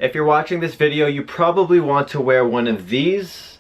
If you're watching this video, you probably want to wear one of these,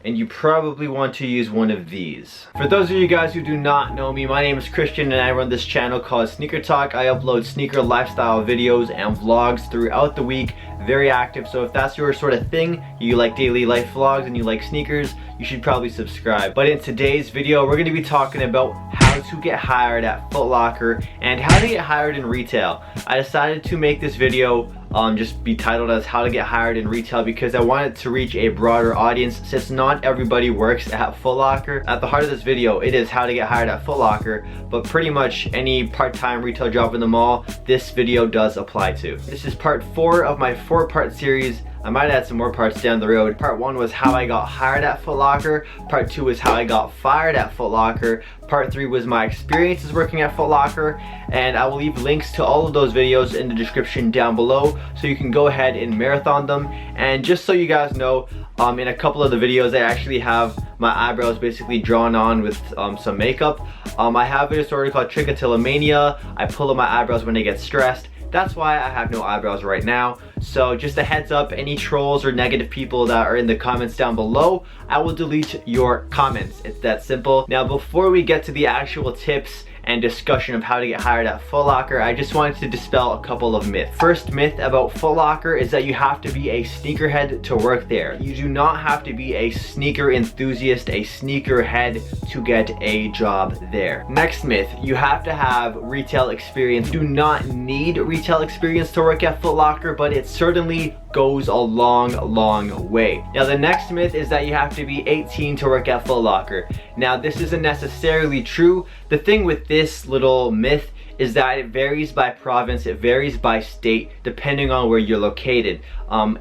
and you probably want to use one of these. For those of you guys who do not know me, my name is Christian and I run this channel called SneakerTalk. I upload sneaker lifestyle videos and vlogs throughout the week. Very active, so if that's your sort of thing, you like daily life vlogs and you like sneakers, you should probably subscribe. But in today's video, we're going to be talking about how to get hired at Foot Locker and how to get hired in retail. I decided to make this video just be titled as how to get hired in retail because I wanted to reach a broader audience since not everybody works at Foot Locker. At the heart of this video, it is how to get hired at Foot Locker, but pretty much any part-time retail job in the mall, this video does apply to. This is part 4 of my 4-part series. I might add some more parts down the road. Part 1 was how I got hired at Foot Locker. Part 2 was how I got fired at Foot Locker. Part 3 was my experiences working at Foot Locker. And I will leave links to all of those videos in the description down below so you can go ahead and marathon them. And just so you guys know, in a couple of the videos I actually have my eyebrows basically drawn on with some makeup. I have a disorder called trichotillomania. I pull up my eyebrows when I get stressed. That's why I have no eyebrows right now. So just a heads up, any trolls or negative people that are in the comments down below, I will delete your comments. It's that simple. Now before we get to the actual tips and discussion of how to get hired at Foot Locker, I just wanted to dispel a couple of myths. First myth about Foot Locker is that you have to be a sneakerhead to work there. You do not have to be a sneaker enthusiast, a sneakerhead to get a job there. Next myth, you have to have retail experience. You do not need retail experience to work at Foot Locker, but it certainly goes a long way. Now the next myth is that you have to be 18 to work at Foot Locker. Now this isn't necessarily true. The thing with this little myth is that it varies by province, it varies by state, depending on where you're located.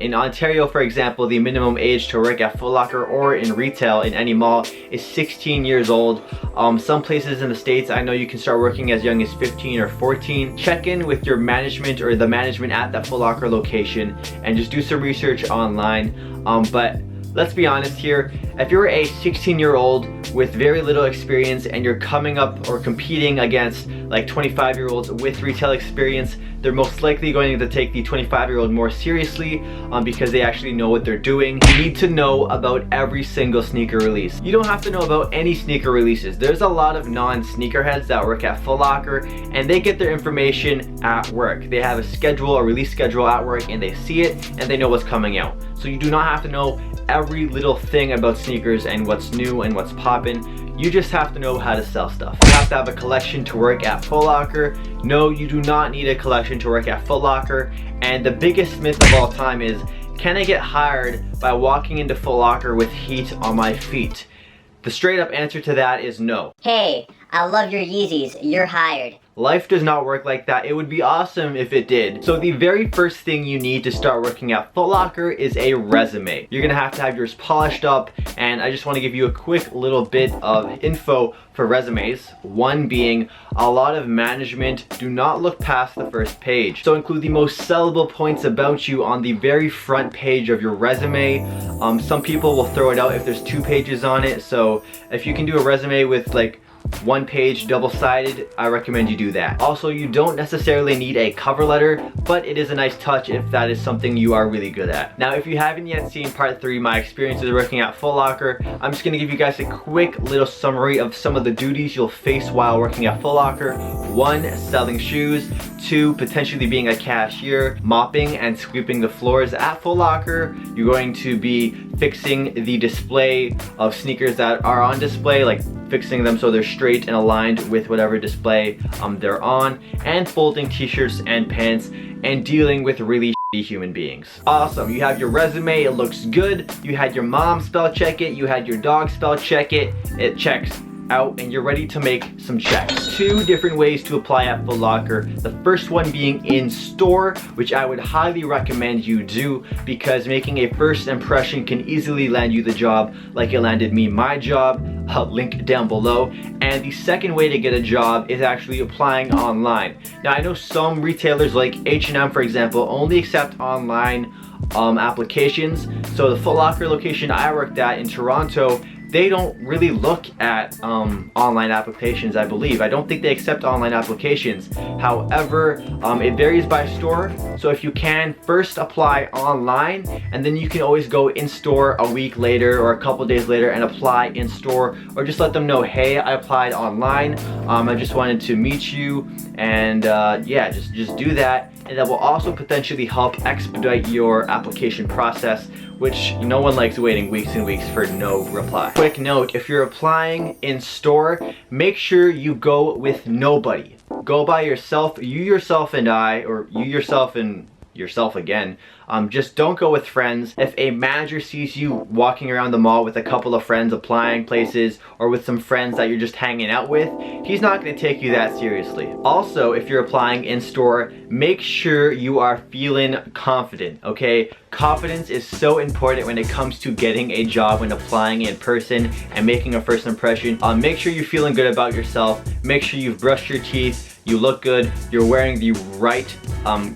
In Ontario, for example, the minimum age to work at Foot Locker or in retail in any mall is 16 years old. Some places in the States, I know you can start working as young as 15 or 14. Check in with your management or the management at that Foot Locker location and just do some research online. But let's be honest here, if you're a 16-year-old with very little experience and you're coming up or competing against like 25-year-olds with retail experience, they're most likely going to take the 25-year-old more seriously because they actually know what they're doing. You need to know about every single sneaker release. You don't have to know about any sneaker releases. There's a lot of non-sneakerheads that work at Foot Locker and they get their information at work. They have a schedule, a release schedule at work, and they see it and they know what's coming out. So you do not have to know every little thing about sneakers and what's new and what's poppin'. You just have to know how to sell stuff. You have to have a collection to work at Foot Locker. No, you do not need a collection to work at Foot Locker. And the biggest myth of all time is, can I get hired by walking into Foot Locker with heat on my feet? The straight up answer to that is no. Hey, I love your Yeezys, you're hired. Life does not work like that. It would be awesome if it did. So the very first thing you need to start working at Foot Locker is a resume. You're gonna have to have yours polished up, and I just want to give you a quick little bit of info for resumes. One being, a lot of management do not look past the first page. So include the most sellable points about you on the very front page of your resume. Some people will throw it out if there's 2 pages on it. So if you can do a resume with like 1 page double-sided, I recommend you do that. Also, you don't necessarily need a cover letter, but it is a nice touch if that is something you are really good at. Now, if you haven't yet seen part 3, my experiences working at Foot Locker, I'm just gonna give you guys a quick little summary of some of the duties you'll face while working at Foot Locker. 1, selling shoes. 2, potentially being a cashier, mopping and sweeping the floors at Foot Locker. You're going to be fixing the display of sneakers that are on display, like fixing them so they're straight and aligned with whatever display they're on, and folding t-shirts and pants, and dealing with really shitty human beings. Awesome, you have your resume, it looks good. You had your mom spell check it, you had your dog spell check it, it checks out and you're ready to make some checks. 2 different ways to apply at Foot Locker. The first one being in store, which I would highly recommend you do because making a first impression can easily land you the job like it landed me my job. Link down below. And the second way to get a job is actually applying online. Now I know some retailers like H&M, for example, only accept online applications. So the Foot Locker location I worked at in Toronto, they don't really look at online applications, I believe. I don't think they accept online applications. However, it varies by store. So if you can, first apply online, and then you can always go in store a week later or a couple days later and apply in store, or just let them know, hey, I applied online. I just wanted to meet you, and yeah, just do that. And that will also potentially help expedite your application process, which no one likes waiting weeks and weeks for no reply. Quick note, if you're applying in store, make sure you go with nobody. Go by yourself, you yourself and I, or you yourself and yourself again. Just don't go with friends. If a manager sees you walking around the mall with a couple of friends applying places, or with some friends that you're just hanging out with, he's not going to take you that seriously. Also, if you're applying in store, make sure you are feeling confident, okay? Confidence is so important when it comes to getting a job when applying in person and making a first impression. Make sure you're feeling good about yourself. Make sure you've brushed your teeth. You look good, you're wearing the right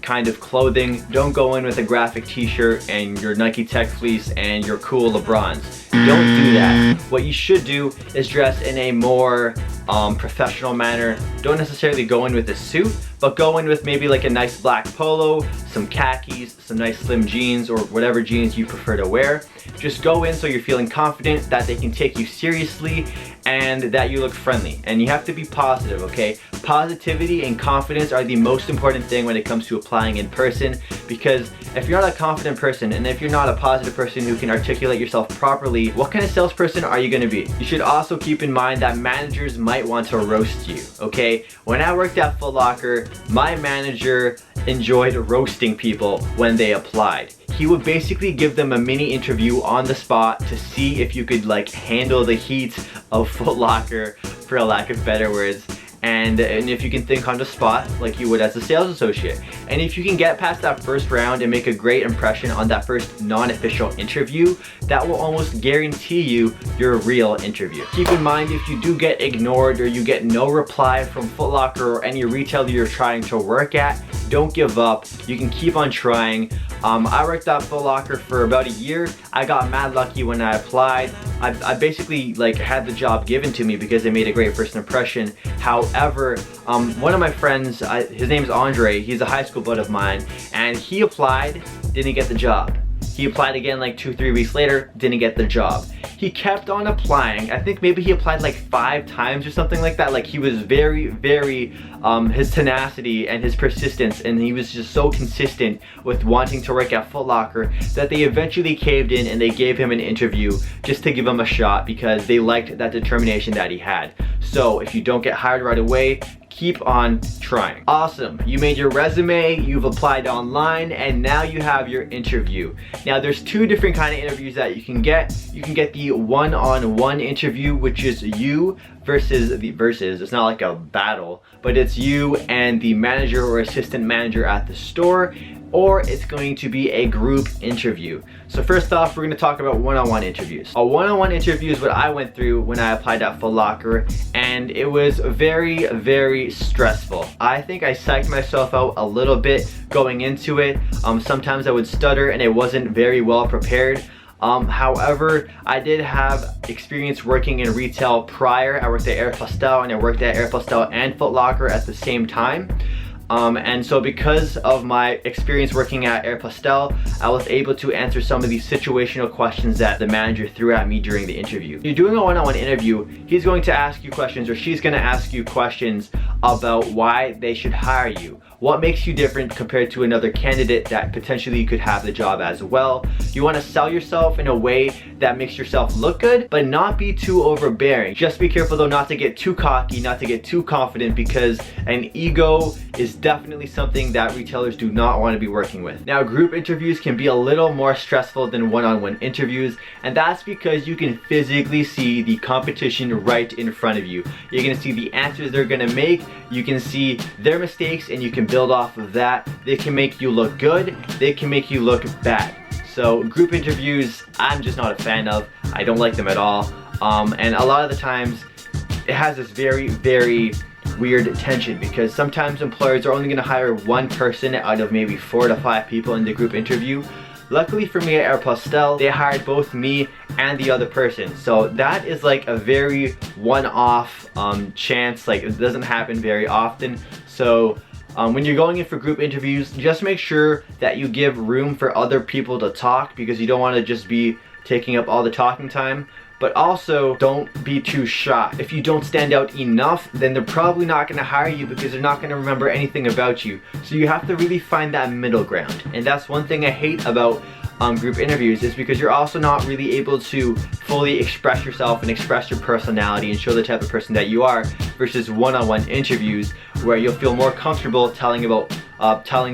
kind of clothing. Don't go in with a graphic t-shirt and your Nike Tech fleece and your cool LeBrons. Don't do that. What you should do is dress in a more professional manner. Don't necessarily go in with a suit, but go in with maybe like a nice black polo, some khakis, some nice slim jeans, or whatever jeans you prefer to wear. Just go in so you're feeling confident that they can take you seriously and that you look friendly. And you have to be positive, okay? Positivity and confidence are the most important thing when it comes to applying in person, because if you're not a confident person and if you're not a positive person who can articulate yourself properly, what kind of salesperson are you going to be? You should also keep in mind that managers might want to roast you, okay? When I worked at Foot Locker, my manager enjoyed roasting people when they applied. He would basically give them a mini interview on the spot to see if you could like handle the heat of Foot Locker, for a lack of better words. And if you can think on the spot like you would as a sales associate. And if you can get past that first round and make a great impression on that first non-official interview, that will almost guarantee you your real interview. Keep in mind, if you do get ignored or you get no reply from Foot Locker or any retailer you're trying to work at, don't give up. You can keep on trying. I worked at Foot Locker for about a year. I got mad lucky when I applied. I basically like had the job given to me because I made a great first impression. However, one of my friends, his name's Andre, he's a high school bud of mine, and he applied, didn't get the job. He applied again like 2-3 weeks later, didn't get the job. He kept on applying. I think maybe he applied like 5 times or something like that. Like he was very, his tenacity and his persistence, and he was just so consistent with wanting to work at Foot Locker that they eventually caved in and they gave him an interview just to give him a shot because they liked that determination that he had. So if you don't get hired right away, keep on trying. Awesome, you made your resume, you've applied online, and now you have your interview. Now there's 2 different kind of interviews that you can get. You can get the one-on-one interview, which is you versus, it's not like a battle, but it's you and the manager or assistant manager at the store, or it's going to be a group interview. So first off, we're going to talk about one-on-one interviews. A one-on-one interview is what I went through when I applied at Foot Locker, and it was very stressful. I think I psyched myself out a little bit going into it. Sometimes I would stutter and I wasn't very well prepared. However, I did have experience working in retail prior. I worked at Aeropostale, and I worked at Aeropostale and Foot Locker at the same time. And so because of my experience working at Aeropostale, I was able to answer some of these situational questions that the manager threw at me during the interview. You're doing a one-on-one interview, he's going to ask you questions, or she's going to ask you questions about why they should hire you. What makes you different compared to another candidate that potentially could have the job as well? You want to sell yourself in a way that makes yourself look good, but not be too overbearing. Just be careful though not to get too cocky, not to get too confident, because an ego is definitely something that retailers do not want to be working with. Now, group interviews can be a little more stressful than one-on-one interviews, and that's because you can physically see the competition right in front of you. You're going to see the answers they're going to make, you can see their mistakes, and you can build off of that. They can make you look good, they can make you look bad. So group interviews, I'm just not a fan of. I don't like them at all. And a lot of the times, it has this very weird tension, because sometimes employers are only going to hire one person out of maybe 4 to 5 people in the group interview. Luckily for me at Aeropostale, they hired both me and the other person. So that is like a very one-off chance. Like, it doesn't happen very often. So when you're going in for group interviews, just make sure that you give room for other people to talk, because you don't want to just be taking up all the talking time. But also, don't be too shy. If you don't stand out enough, then they're probably not going to hire you, because they're not going to remember anything about you. So you have to really find that middle ground. And that's one thing I hate about group interviews, is because you're also not really able to fully express yourself and express your personality and show the type of person that you are, versus one-on-one interviews where you'll feel more comfortable telling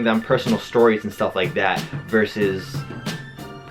them personal stories and stuff like that, versus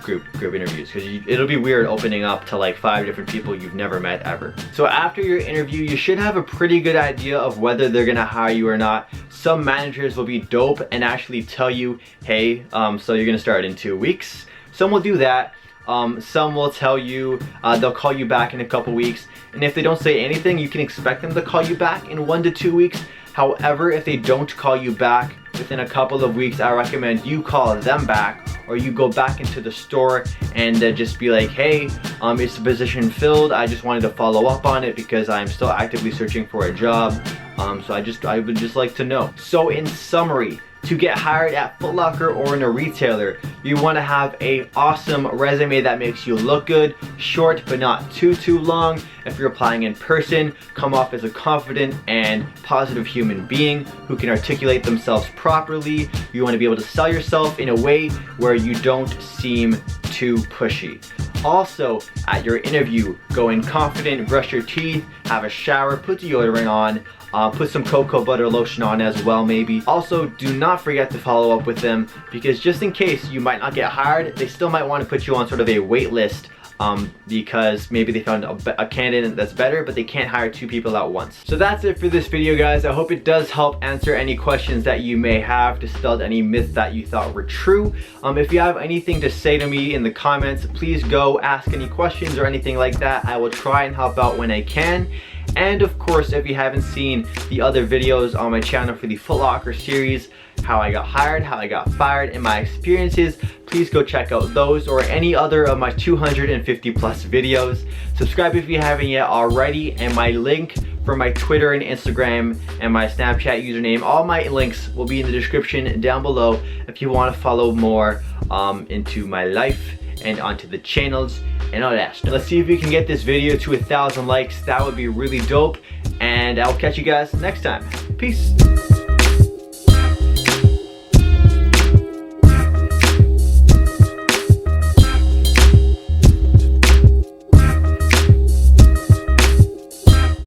group interviews, because it'll be weird opening up to like 5 different people you've never met ever. So after your interview, you should have a pretty good idea of whether they're gonna hire you or not. Some managers will be dope and actually tell you, hey, so you're gonna start in 2 weeks. Some will do that. Some will tell you they'll call you back in a couple weeks, and if they don't say anything, you can expect them to call you back in 1 to 2 weeks. However, if they don't call you back within a couple of weeks, I recommend you call them back, or you go back into the store and just be like, hey, is the position filled? I just wanted to follow up on it because I'm still actively searching for a job. So I would just like to know. So in summary, to get hired at Foot Locker or in a retailer, you want to have a awesome resume that makes you look good, short but not too long. If you're applying in person, come off as a confident and positive human being who can articulate themselves properly. You want to be able to sell yourself in a way where you don't seem too pushy. Also, at your interview, go in confident, brush your teeth, have a shower, put deodorant on, put some cocoa butter lotion on as well maybe. Also, do not forget to follow up with them, because just in case you might not get hired, they still might want to put you on sort of a wait list, because maybe they found a candidate that's better, but they can't hire 2 people at once. So that's it for this video, guys. I hope it does help answer any questions that you may have, dispelled any myths that you thought were true. If you have anything to say to me in the comments, please go ask any questions or anything like that. I will try and help out when I can. And of course, if you haven't seen the other videos on my channel for the Foot Locker series, how I got hired, how I got fired, and my experiences, please go check out those or any other of my 250 plus videos. Subscribe if you haven't yet already, and my link for my Twitter and Instagram and my Snapchat username, all my links will be in the description down below if you want to follow more into my life and onto the channels and all that stuff. Let's see if we can get this video to 1,000 likes. That would be really dope, and I'll catch you guys next time. Peace.